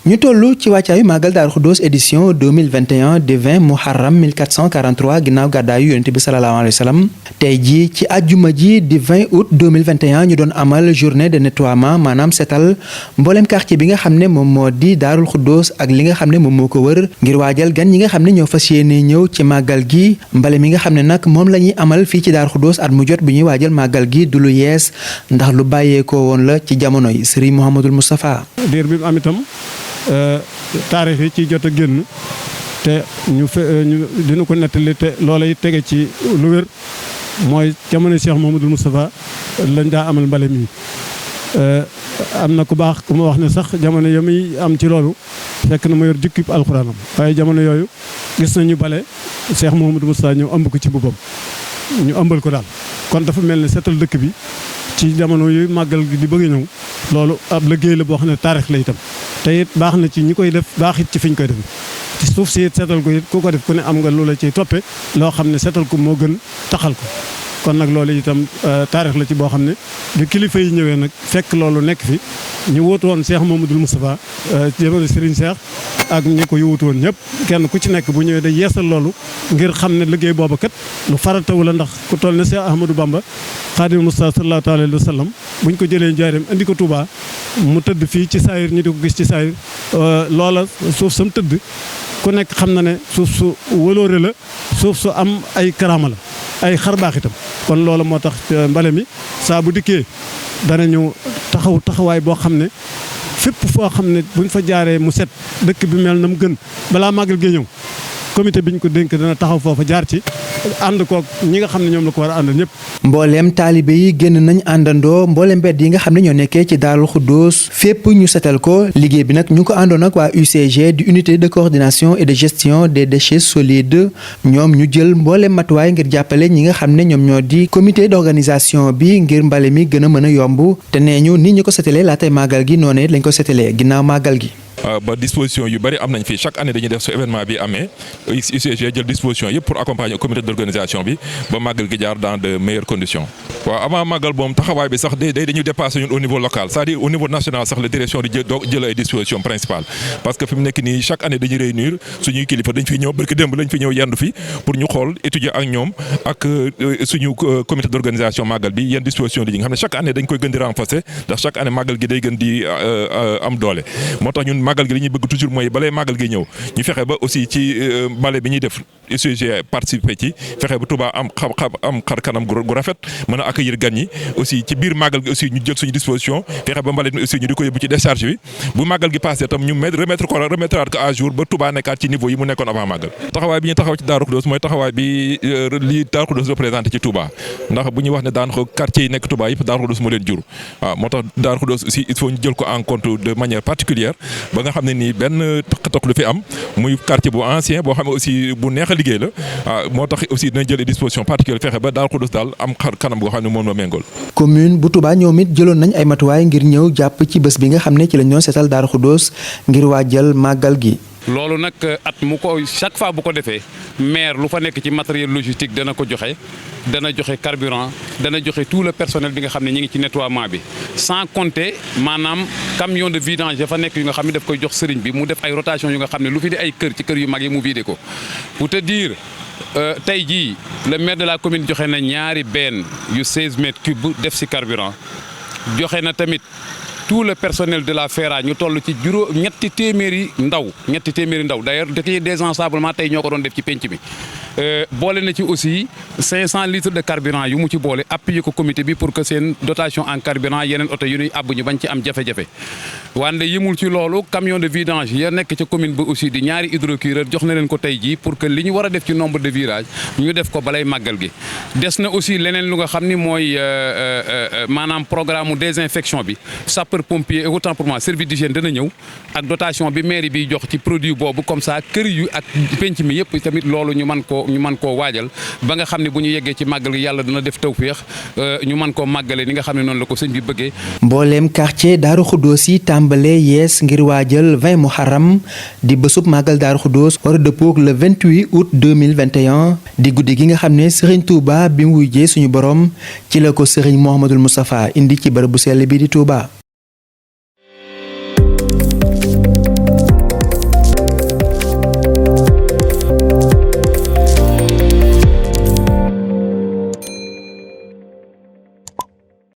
ñu toll ci wàccaayu màggal Daaru Xudoos édition 2021 di 20 muharram 1443 ginnaaw gàddaayu yonent bi salallaahu alayhi wa sallam tey jii ci àjjuma ji di 20 août 2021 ñu doon amal journée de nettoiement maanaam setal mboolem quartier bi nga xam ne moom moo di Daarul Xudoos ak li nga xam ne moom moo ko wër ngir waajal gan ñi nga xam ne ñoo fas yéene ñëw ci màggal gi mbale mi nga xam ne nag moom la ñuy amal fii ci Daaru Xudoos at mu jot bu ñuy waajal màggal gi du lu yees ndax lu bàyyeekoo woon la ci jamono yi Serigne Mouhamadul Moustapha. diir bi mu am itam taarix yi ci jot a génn te ñu dina ko nettali te loola it tege ci lu wér mooy jamono Cheikh Mouhamadul Moustapha lañ daa amal mbale mi am na ku baax ku ma wax ne sax jamono ya muy am ci loolu fekk na ma yor jukkib alxuraanam waaye jamono yooyu gis nañu bale Cheikh Mouhamadul Moustapha ñëw ëmb ko ci mbubbam ñu ëmbal ko daal kon dafa mel ne seetal dëkk bi ci jamono yu màggal gi di bëgg ñëw loolu ab liggéey la boo xam ne taarix la itam te it baax na ci ñi koy def baax it ci fi ñu koy def ci suuf si it seetal ko it ku ko def ku ne am nga loola ciy toppe loo xam ne seetal ko moo gën taxal ko kon nag loolu itam taarix la ci boo xam ne bi kilifa yi ñëwee nag fekk loolu nekk fi ñu wóotu woon Cheikh Mouhamadoul Moustapha jamono Serigne Cheikh ak ñi ko yóotu woon ñëpp kenn ku ci nekk bu ñëwee day yeesal loolu ngir xam ne liggéey booba kat lu faratawu la ndax ku toll ne Cheikh Ahmadou Bamba Xaadimu Mustafa sallallahu alayhi wa sallam buñ ko jëlee njaareem indi ko Touba mu tëdd fii ci saayir ñi di ko gis ci saayir loola suuf sam tëdd ku nekk xam na ne suuf su wëloore la suuf su am ay karaama la ay xarbaax itam kon loola moo tax mbale mi saa bu dikkee danañu taxawaay boo xam ne fépp foo xam ne buñ fa jaaree mu set dëkk bi mel na mu gën balaa màggal gi ñëw comité biñ ko dénk dana taxaw foofa jaar ci ànd koog ñi nga xam ne ñoom la ko war a àndal ñëpp. mbooleem taalibe yi génn nañ àndandoo mbooleem mbedd yi nga xam ne ñoo nekkee ci Daarul Xudoos fépp ñu setal ko liggéey bi nag ñu ko àndoon ak waa UCG di unité de coordination et de gestion des déchets solides ñoom ñu jël mbooleem matuwaay ngir jàppale ñi nga xam ne ñoom ñoo di comité d'organisation bi ngir mbale mi gën a mën a yomb te nee ñu nit ñi ko setalee laatay màggal gi noonu lañ ko setalee ginnaaw màggal gi. ba disposition yu bari am nañ fi chaque année dañuy def su événement bi amee UCG jël disposition yëpp pour accompagner comité d'organisation bi ba màggal gi jaar dans de meilleures conditions. waaw avant màggal boom taxawaay bi sax dañuy dépassé ñun au niveau local c'est-à-dire au niveau national sax la direction di jël ay dispositions principales parce que fi mu nekk nii chaque année dañuy réunir suñuy kilifa dañ fiy ñëw barki démb lañ fi ñëw yendu fi pour ñu xool étudier ak ñoom ak suñu comité d'organisation màggal bi yenn disposition di nga xam ne chaque année dañ koy gën di renforcer ndax chaque année màggal gi day gën di am doole moo tax ñun màggal gi li ñuy bëgg toujours mooy balay màggal gi ñëw ñu fexe ba aussi ci mbale bi ñuy def UCG participer ci fexe ba Touba am xar kanam gu rafet mën a accueillir gan ñi aussi ci biir màggal gi aussi ñu jël suñu disposition fexe ba mbale bi aussi ñu di ko yóbbu ci décharge bi bu màggal gi passé tam ñu remettre ko à jour ba Touba nekkaat ci niveau yi mu nekkoon avant màggal. taxawaay bi ñu taxaw ci Daaru Xudoos mooy taxawaay bi li Daaru Xudoos représenté ci Touba ndax bu ñu wax ne daanaka quartier yi nekk Touba yëpp Daaru Xudoos moo leen jur waaw moo tax Daaru Xudoos aussi il faut ñu jël ko en compte de manière particulière ba nga xam ne nii benn takk lu fi am muy quartier bu ancien boo xam ne aussi bu neex a liggéey la waaw moo tax aussi dinañ jël disposition particulière fexe ba Daaru Xudoos daal am xar kanam boo xam ne moom la méngool. commune bu Touba ñoom it jëloon nañ ay matuwaay ngir ñëw jàpp ci bés bi nga xam ne ci lañ doon seetal Daaru Xudoos ngir waajal màggal gi. loolu nag at mu ko chaque fois bu ko defee maire lu fa nekk ci matériel logistique dana ko joxe dana joxe carburant dana joxe tout le personnel bi nga xam ne ñi ngi ci nettoiement bi sans compter maanaam camion de vidange dafa nekk yu nga xam ne daf koy jox sëriñ bi mu def ay rotation yu nga xam ne lu fi di ay kër ci kër yu mag yi mu vidé ko pour te dire tey jii le maire de la commune joxe na ñaari benn yu 16 mètres cubes def si carburant joxe na tamit tout le personnel de la FERA ñu toll ci ñetti téeméeri ndaw d'ailleurs dafay désensablement tey ñoo ko doon def ci penc bi boole na ci aussi 500 litres de carburant yu mu ci boole appuyer ko comité bi pour que seen dotation en carburant yeneen oto yu ñuy àbb ñu bañ ci am jafe-jafe wante yëmul ci loolu camion de vidange ya nekk ca commune bi aussi di ñaari hydrocureur jox na leen ko tey jii pour que li ñu war a def ci nombre de virage ñu def ko balay màggal gi des na aussi leneen lu nga xam ni mooy maanaam programme désinfection bi sapeur pompier et autant pour moi service d'hygiène dana ñëw ak dotation bi mairie bi jox ci produit boobu comme ça kër yu ak penc mi yëpp tamit loolu ñu mën koo waajal ba nga xam ne bu ñu yeggee ci màggal gi yàlla dana def tawféex ñu mën koo màggale ni nga xam ne noonu la ko sëñ bi bëggee. mbooleem quartier Daaru Xudoos yi tàmbalee yees ngir waajal 20 muharram di bésub màggal Daaru Xudoos war a dëppoog le 28 août 2021 di guddi gi nga xam ne Serigne Touba bi mu wujjee suñu borom ci la ko Serigne Mouhamadul Moustapha indi ci bërëb bu sell bi di Touba.